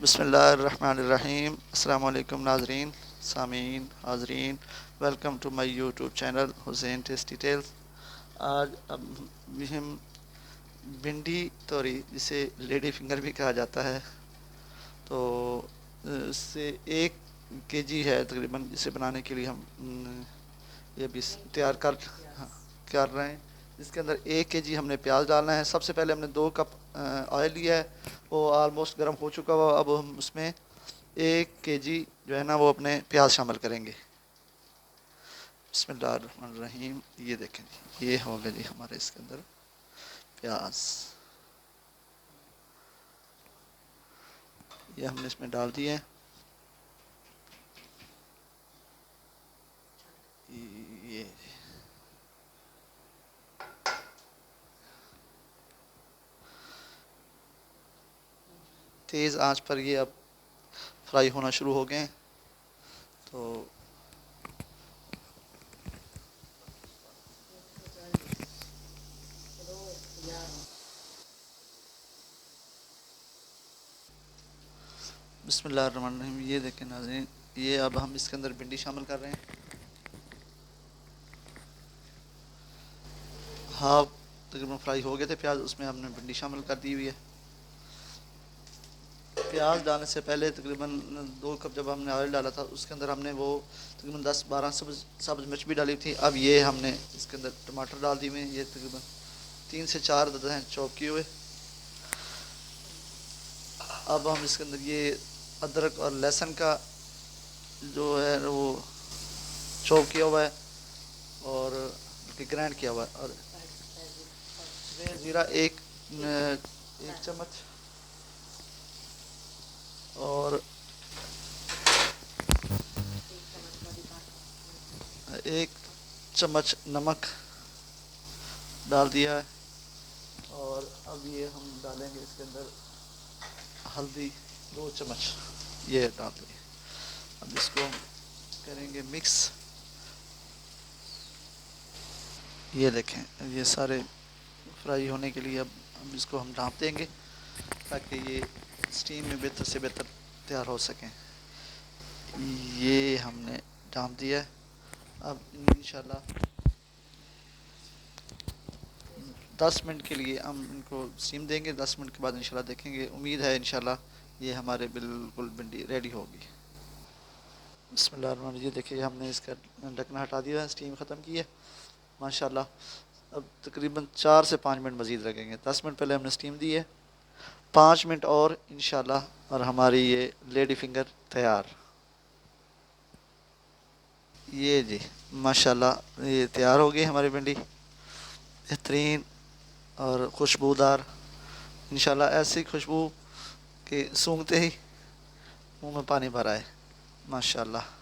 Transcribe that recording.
बिस्मिल्लाहिर्रहमानिर्रहीम। अस्सलाम वालेकुम नाज़रीन, सामीन, हाज़रीन। Welcome to my YouTube channel Hussain tasty tales. आज हम भिंडी तोरी, जिसे लेडी फिंगर भी कहा जाता है, तो इससे 1 केजी है तकरीबन। इसे बनाने के लिए हम ये भी तैयार कर हाँ, कर रहे हैं। इसके अंदर 1 केजी हमने प्याज डालना है। सबसे पहले हमने 2 कप ऑयल लिया है, वो ऑलमोस्ट गर्म हो चुका हुआ। अब हम उसमें 1 केजी जो है ना वो अपने प्याज शामिल करेंगे। बिस्मिल्लाहिर्रहमानिर्रहीम। ये देखें जी, ये हो गया जी हमारे इसके अंदर प्याज। ये हमने इसमें डाल दिए हैं। ये तेज़ आंच पर ये अब फ्राई होना शुरू हो गए हैं। तो बिस्मिल्लाहिर्रहमानिर्रहीम। ये देखें नाज़रीन, ये अब हम इसके अंदर भिंडी शामिल कर रहे हैं। हाँ, तकरीबन फ्राई हो गए थे प्याज, उसमें हमने भिंडी शामिल कर दी हुई है। प्याज डालने से पहले तकरीबन 2 कप जब हमने ऑयल डाला था, उसके अंदर हमने वो तकरीबन 10-12 सब्ज़ मिर्च भी डाली थी। अब ये हमने इसके अंदर टमाटर डाल दिए हैं। ये तकरीबन 3 से 4 अदद हैं चॉप किए हुए। अब हम इसके अंदर ये अदरक और लहसुन का जो है वो चॉप किया हुआ है और ग्राइंड किया हुआ है। और ज़ीरा एक चम्मच, और 1 चम्मच नमक डाल दिया है। और अब ये हम डालेंगे इसके अंदर हल्दी 2 चम्मच, ये डाल दिए। अब इसको हम करेंगे मिक्स। ये देखें, ये सारे फ्राई होने के लिए अब हम इसको ढाँप देंगे ताकि ये स्टीम में बेहतर से बेहतर तैयार हो सकें। ये हमने ढाँप दिया है। अब इंशाल्लाह 10 मिनट के लिए हम इनको स्टीम देंगे। 10 मिनट के बाद इंशाल्लाह देखेंगे। उम्मीद है इंशाल्लाह ये हमारे बिल्कुल भिंडी रेडी होगी। बिस्मिल्लाह। ये देखिए, हमने इसका ढकना हटा दिया है, स्टीम ख़त्म की है माशाल्लाह। अब तकरीबन 4 से 5 मिनट मज़ीद लगेंगे। 10 मिनट पहले हमने स्टीम दी है, 5 मिनट और इंशाल्लाह और हमारी ये लेडी फिंगर तैयार। ये जी माशाल्लाह ये तैयार हो गई हमारी भिंडी, बेहतरीन और खुशबूदार। इंशाल्लाह ऐसी खुशबू कि सूंघते ही मुंह में पानी भर आए माशाल्लाह।